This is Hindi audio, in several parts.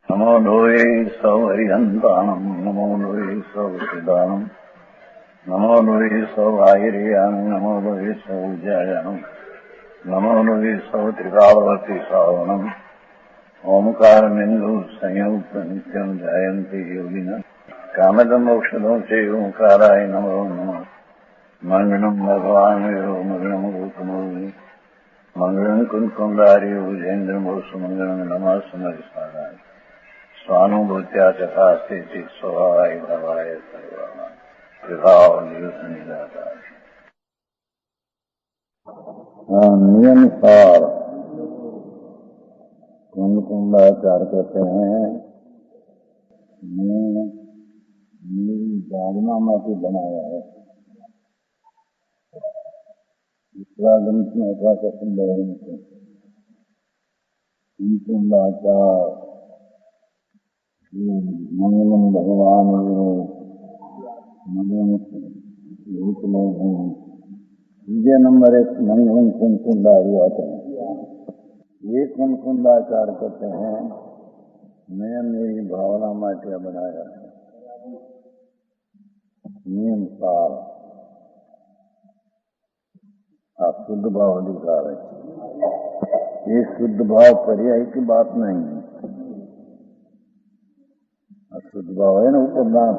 नमो लोये सौहरिहन्ताणम् नमो लोये सौहृदानम् नमो लोये सौभागिर्यानम् नमो लोये सौज्यायानम् नमो लोये सौत्रिकावती सावनम् ओंकारमिन्दु संयुक्त नित्यम् जायन्ति योगिनः कामदम् मोक्षदम् च ओंकाराय नमो नमः मङ्गलम् भगवान् विरो मङ्गलम् गौतमोऽग्नि मङ्गलम् कुन्कुण्डार्यो विजेन्द्रमोसुमङ्गलम् नमः समरिसाराय स्वानुभूत्या चकास्ते स्वभावाय भवाय सर्वाणां विभावनिदाता नियमसार कुंकुंडाचार कहते हैं। मैं मेरी भावना में से बनाया है। दूसरा ग्रंथ में ऐसा कथन है कुंकुंडाचार मंगलम भगवान विजय नंबर 1 मंगलम कुंकुंडारी आते हैं। ये कुंकुंडाचार करते हैं मैं मेरी भावना माटे बनाया है। नियम सार आप शुद्ध भाव अधिकार है। ये शुद्ध भाव पर्याय की बात नहीं है। शुद्ध भाव है ना उपदान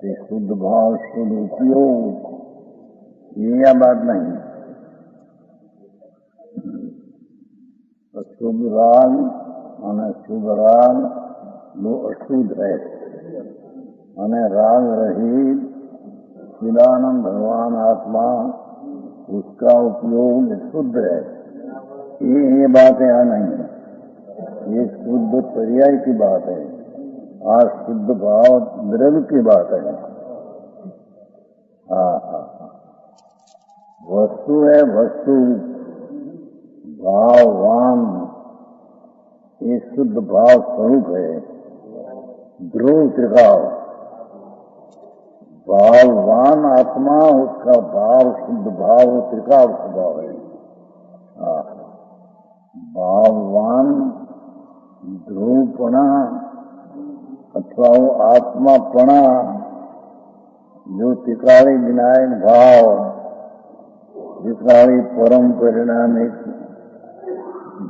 से शुद्ध भाव शुद्ध उपयोग ये बात नहीं। शुभ राग माने शुभ राग वो अशुद्ध है माने राग रहित चिदानंद भगवान आत्मा उसका उपयोग शुद्ध है। ये बात यहाँ नहीं है। ये शुद्ध पर्याय की बात है। आज शुद्ध भाव द्रव्य की बात है। वस्तु है वस्तु भाववान ये शुद्ध भाव स्वरूप है। ध्रुव त्रिकाल भाववान आत्मा उसका भाव शुद्ध भाव त्रिकाल स्वभाव है। भाववान ध्रुवपणा अथवा वो आत्मापणा जो त्रिकाली विनायक भाव त्रिकाली परम परिणामिक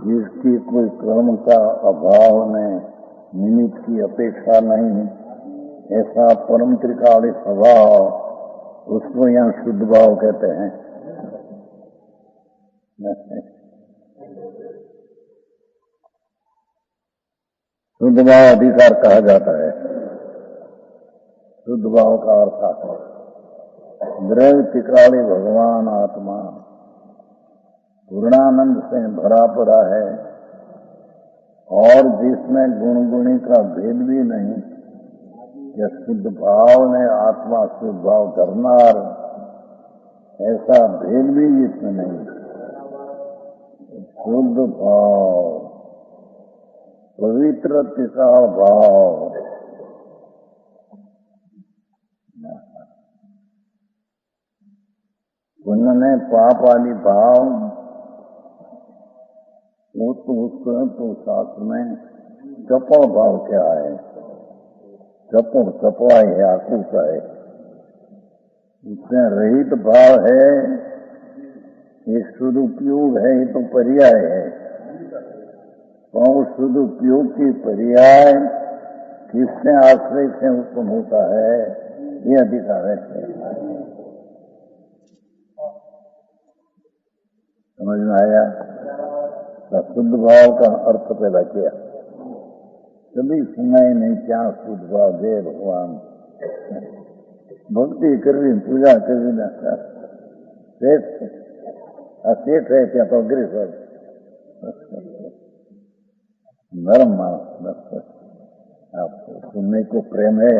जिसकी कोई कर्म का अभाव में निमित्त की अपेक्षा नहीं ऐसा परम त्रिकाली स्वभाव उसको यहाँ शुद्ध भाव कहते हैं। शुद्ध भाव अधिकार कहा जाता है। शुद्ध भाव का अर्थ है द्रव्य त्रिकाली भगवान आत्मा पूर्णानंद से भरा पड़ा है और जिसमें गुण गुणी का भेद भी नहीं। यह शुद्ध भाव ने आत्मा शुद्ध भाव करनार ऐसा भेद भी जिसमें नहीं। शुद्ध भाव पवित्र का भाव पुण्य ने पाप आदि भाव वो तो उसको तो शास्त्र में चपड़ भाव क्या है। चपड़ चपड़ा है आकूस है उसमें रहित भाव है। ये शुद्ध उपयोग है ये तो पर्याय है। और शुद्ध उपयोग की पर्याय किसने आश्रय से उत्पन्न होता है ये अधिकार है। समझ में आया? शुद्ध भाव का अर्थ पैदा किया। कभी सुनाई नहीं क्या शुद्ध भाव जय भगवान भक्ति करवी पूजा करवी ना सेठ है क्या तो अग्रे सब नरम मानस आप सुनने को प्रेम है।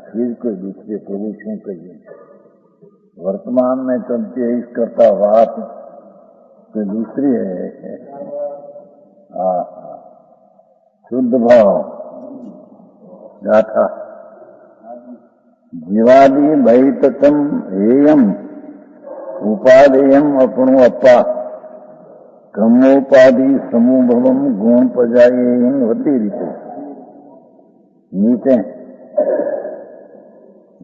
चीज कोई दूसरे प्रभु क्यों कहिए। वर्तमान में चलती है इस करता बात कोई दूसरी है। शुद्ध भाव गाथा जीवादि भयतम हेयम उपादेयम अपनो अपा क्रमोपाधि समूभवम गुण पजाये होती रीते नीचे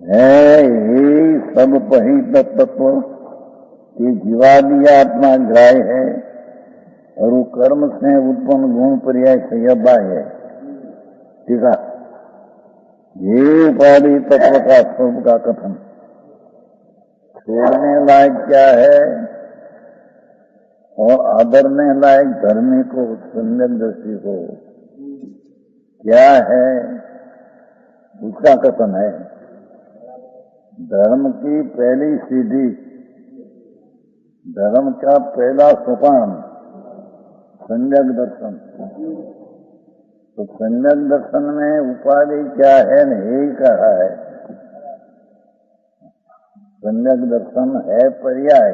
है ये सब पहित तत्व कि जीवादि आत्मा ग्राह्य है और वो कर्म से उत्पन्न गुण पर्याय संयबा है। ठीक है, ये उपाधि तत्व का स्वरूप का कथन छोड़ने लायक क्या है और आदरने लायक धर्मी को सम्यक दृष्टि को क्या है उसका कथन है। धर्म की पहली सीढ़ी, धर्म का पहला सोपान सम्यक दर्शन। तो सम्यक दर्शन में उपाधि क्या है यही कहा है। सम्यक दर्शन है पर्याय।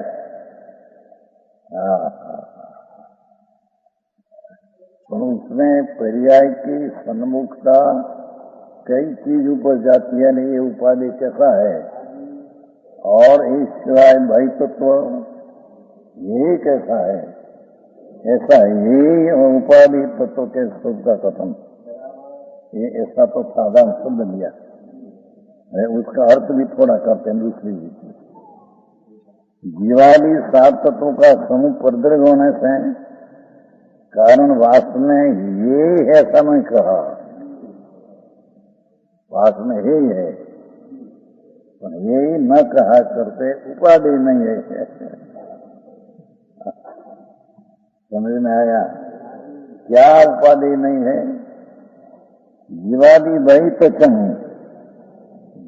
तो उसमें पर्याय की सन्मुखता कई चीज ऊपर जाती है। नहीं, ये उपाधि कैसा है और इस सिवाय भाई तत्व ये कैसा है, ऐसा ये उपाधि तत्व के स्वरूप का कथन, ये ऐसा तो साधारण शब्द लिया है, उसका अर्थ भी थोड़ा करते हैं दूसरी जीवादि सात तत्वों का समूह प्रदीर्घ होने से कारण वास्तव में ये है समय कहा, वास्तव में यही है, पर यही न कहा करते उपाधि नहीं है। समझ में आया क्या उपाधि नहीं है? जीवादि वही तो चाहिए,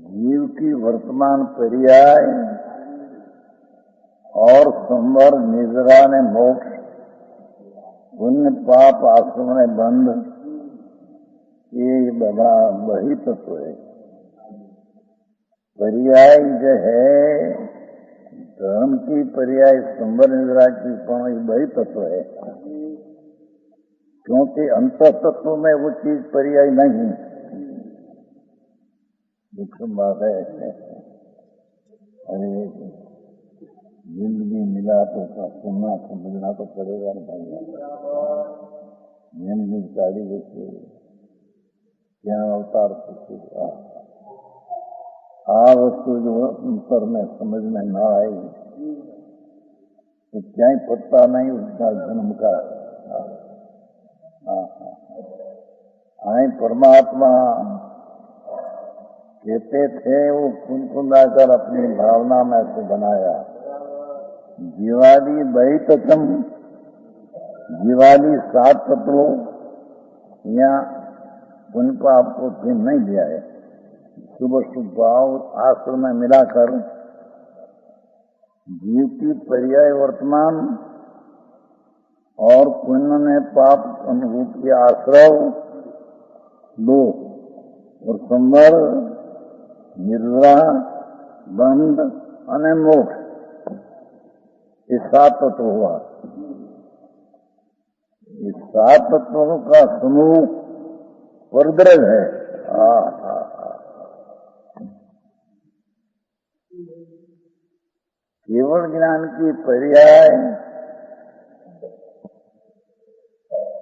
जीव की वर्तमान पर्याय और संवर निजरा ने मोक्ष, पुण्य पाप आश्रम ने बंध, ये बड़ा वही तत्व है। पर्याय जो है धर्म की पर्याय संवर निजरा की वही तत्व है, क्योंकि अंत तत्व में वो चीज पर्याय नहीं। दुखम बात है। अरे जिंदगी मिला तो सुनना समझना तो पड़ेगा ना भाई। जिंदगी गाड़ी जैसे क्या अवतार वस्तु जो अंतर में समझ में न आई तो क्या ही पता नहीं उसका जन्म का। आई परमात्मा कहते थे वो कुंकुंदाकर अपनी भावना में से बनाया। जीवादि वही तत्व, जीवादि सात तत्वों या उनको आपको चिन्ह नहीं दिया है। सुबह सुभाव आश्रम में मिलाकर जीव की पर्याय वर्तमान और पुण्य ने पाप अनुभूत के आश्रव दो और संवर निर्रा बंध अने मोक्ष, ये सात तत्व हुआ। इस सात तत्वों का समूह वर्दृढ़ है। केवल ज्ञान की पर्याय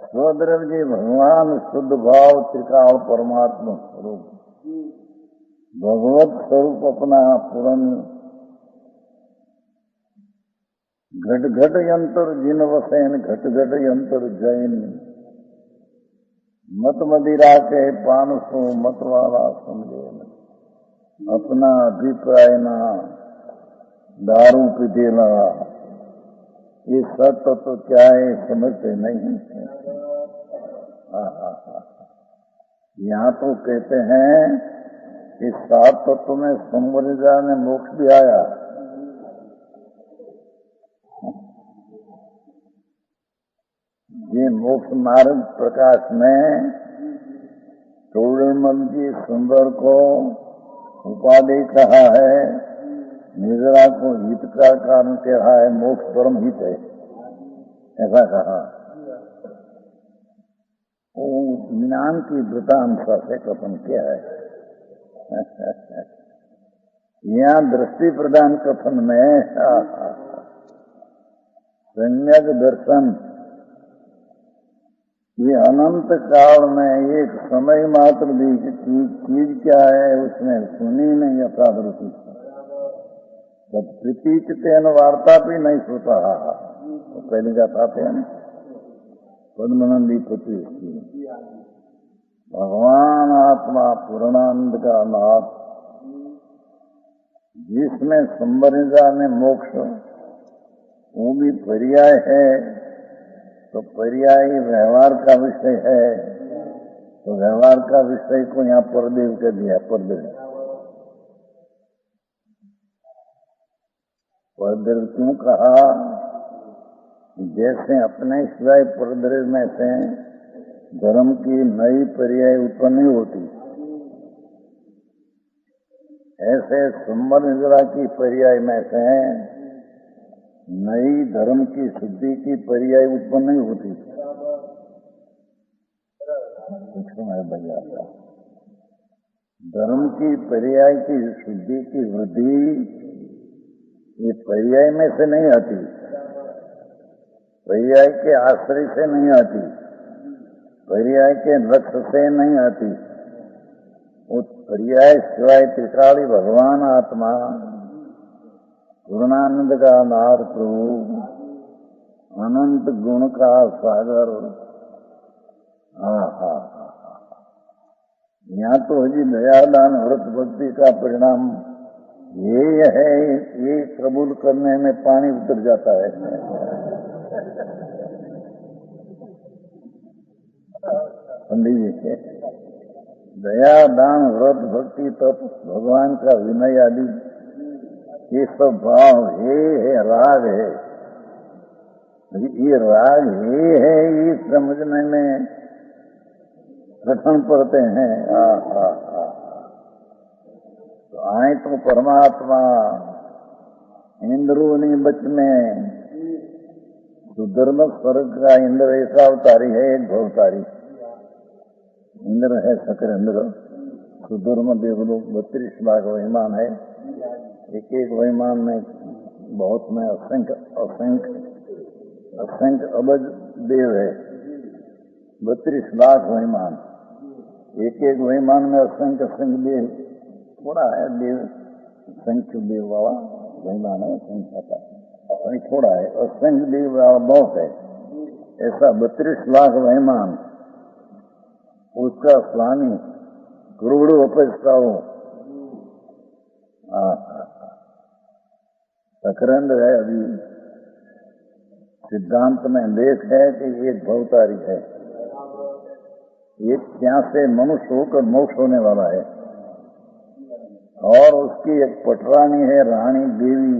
स्वद्रव जी भगवान शुद्ध भाव त्रिकाल परमात्मा स्वरूप भगवत स्वरूप अपना पूर्ण घट घट यंत्र जिन वसैन घट घट यंत्र जैन मत मदिरा के पान सो मत वाला समझे अपना अभिप्राय ना दारू पीतेला। ये सब तो क्या है समझते नहीं। यहाँ तो कहते हैं कि सात तत्व में संवरिजा ने मोक्ष भी आया। ये मोक्ष मार्ग प्रकाश में टोडरमल जी सुंदर को उपाधि कहा है, निजरा को हित का कारण कहा है, मोक्ष परम हित है ऐसा कहा। वो ज्ञान की वृतांशा से कथन किया है। यहाँ दृष्टि प्रदान कथन में सम्यक दर्शन ये अनंत काल में एक समय मात्र भी चीज क्या है उसने सुनी नहीं अथावृत्ति तब प्रतीत तेन वार्ता भी नहीं सोता। तो पहले का था पद्मनंदी पुत्री भगवान आत्मा पूर्णानंद का नाथ जिसमें संबरिजा में मोक्ष वो भी पर्याय है, तो पर्याय व्यवहार का विषय है, तो व्यवहार का विषय को यहाँ परदेव कर दिया। परदेव क्यों कहा? जैसे अपने सिवाय परदेव में से धर्म की नई पर्याय उत्पन्न नहीं होती, ऐसे संबंध की पर्याय में से नई धर्म की शुद्धि की पर्याय उत्पन्न नहीं होती। भैया धर्म की पर्याय की शुद्धि की वृद्धि ये पर्याय में से नहीं आती, पर्याय के आश्रय से नहीं आती, पर्याय के लक्ष्य से नहीं आती। उस पर्याय सिवाय त्रिकाली भगवान आत्मा पूर्णानंद का नाथ प्रभु अनंत गुण का सागर। यहाँ तो जी दयादान व्रत भक्ति का परिणाम ये है, ये कबूल करने में पानी उतर जाता है। पंडित जी के दया दान व्रत भक्ति तप भगवान का विनय आदि ये सब भाव है राग है। ये राग है ये समझने में कठिन पड़ते हैं। तो आए तो परमात्मा इंद्रोनी बच में सुधर्म स्वर्ग का इंद्र ऐसा अवतारी है, एक भवतारी इंद्र है शकर इंद्र। सुधर्म देवलोक 32 लाख वहीमान है, एक एक वहीमान में बहुत में असंख्य असंख्य असंख्य अबज देव है। 32 लाख वहीमान, एक एक वहीमान में असंख्य असंख्य देव। थोड़ा है देव, संख्य देव वाला वहीमान है, संख्या का थोड़ा है, असंख्य देव वाला बहुत है। ऐसा 32 लाख वहीमान उसका स्वामी करोड़ों अपजता हो सकरंद है। अभी सिद्धांत में लेख है कि एक भवतारी है, एक यहाँ से मनुष्य होकर मोक्ष होने वाला है, और उसकी एक पटरानी है रानी देवी।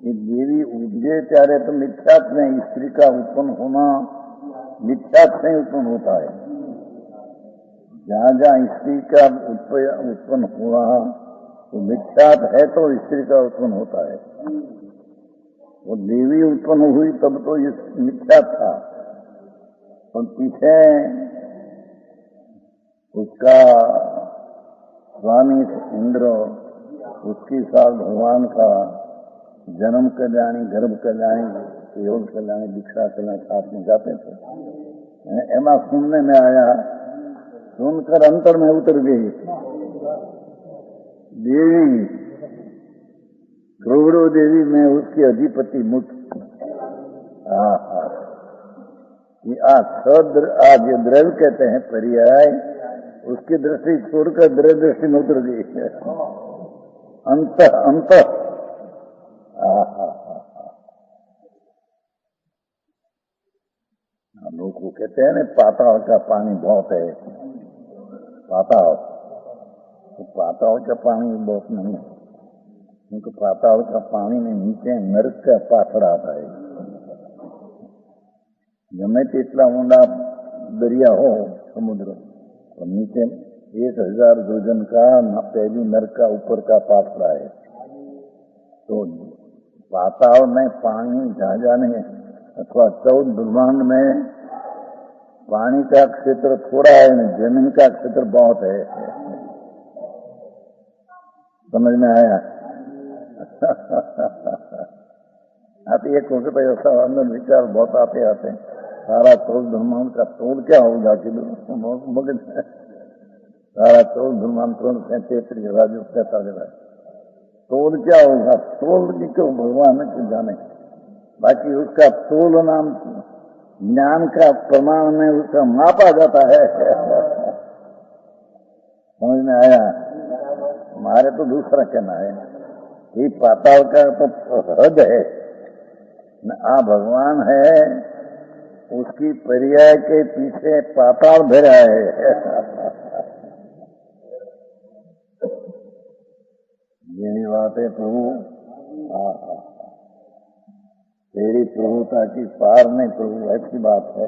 ये देवी उपजे चारे तो मिथ्यात में स्त्री का उत्पन्न होना मिथ्यात से उत्पन्न होता है। जहाँ जहाँ स्त्री का उत्पन्न हुआ तो मिथ्यात है, तो स्त्री का उत्पन्न होता है। वो देवी उत्पन्न हुई तब तो ये मिथ्यात था, और पीछे उसका स्वामी इंद्र उसके साथ भगवान का जन्म कल्याणी, गर्भ कल्याणी, योग कल्याणी, दीक्षा कल्याणी साथ में जाते थे। एमा सुनने में आया, सुनकर अंतर में उतर गई देवी करोड़ों देवी में उसकी अधिपति मुक्त। आज ये द्रव्य कहते हैं पर्याय, उसकी दृष्टि छोड़कर द्रव्य दृष्टि में उतर गई। अंत अंत लोग को कहते हैं ना पाताल का पानी बहुत है, पाताल तो पाताल का पानी बहुत नहीं है, क्योंकि पाताल का पानी में नीचे नरक का पाथर आता है। गमे तेटला ऊंडा दरिया हो समुद्र, और नीचे 1000 योजन का पहली नरक का ऊपर का पाथरा है। तो पाताल में पानी जहाँ जाने अथवा 14 ब्रह्मांड में पानी का क्षेत्र थोड़ा है, जमीन का क्षेत्र बहुत है। समझ में आया? आप एक हो गए भाई, ऐसा अंदर विचार बहुत आते हैं। सारा तोल धर्मांत का तोल क्या होगा कि मगज सारा तोल धर्मांत 33 राजू कहता गया तोल क्या होगा, तोल की क्यों भगवान की जाने। बाकी उसका तोल नाम ज्ञान का प्रमाण में उसका मापा जाता है। समझ में आया? हमारे तो दूसरा कहना है कि पाताल का तो हृद है न, आ भगवान है उसकी पर्याय के पीछे पाताल भरा है। यही बात है प्रभु। तेरी प्रभुता की पार नहीं प्रभु, ऐसी बात है।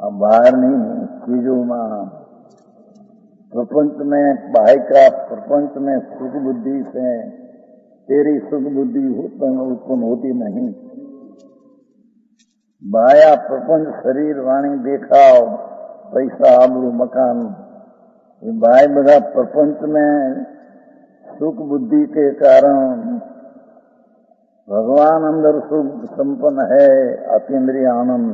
अब बाहर नहीं चीजों में प्रपंच में बाह्य का प्रपंच में सुख बुद्धि से तेरी सुख बुद्धि उत्पन्न होती नहीं। बाया प्रपंच शरीर वाणी देखाव पैसा आबरू मकान ये बाय बधा प्रपंच में सुख बुद्धि के कारण भगवान अंदर सुख संपन्न है, अतीन्द्रिय आनंद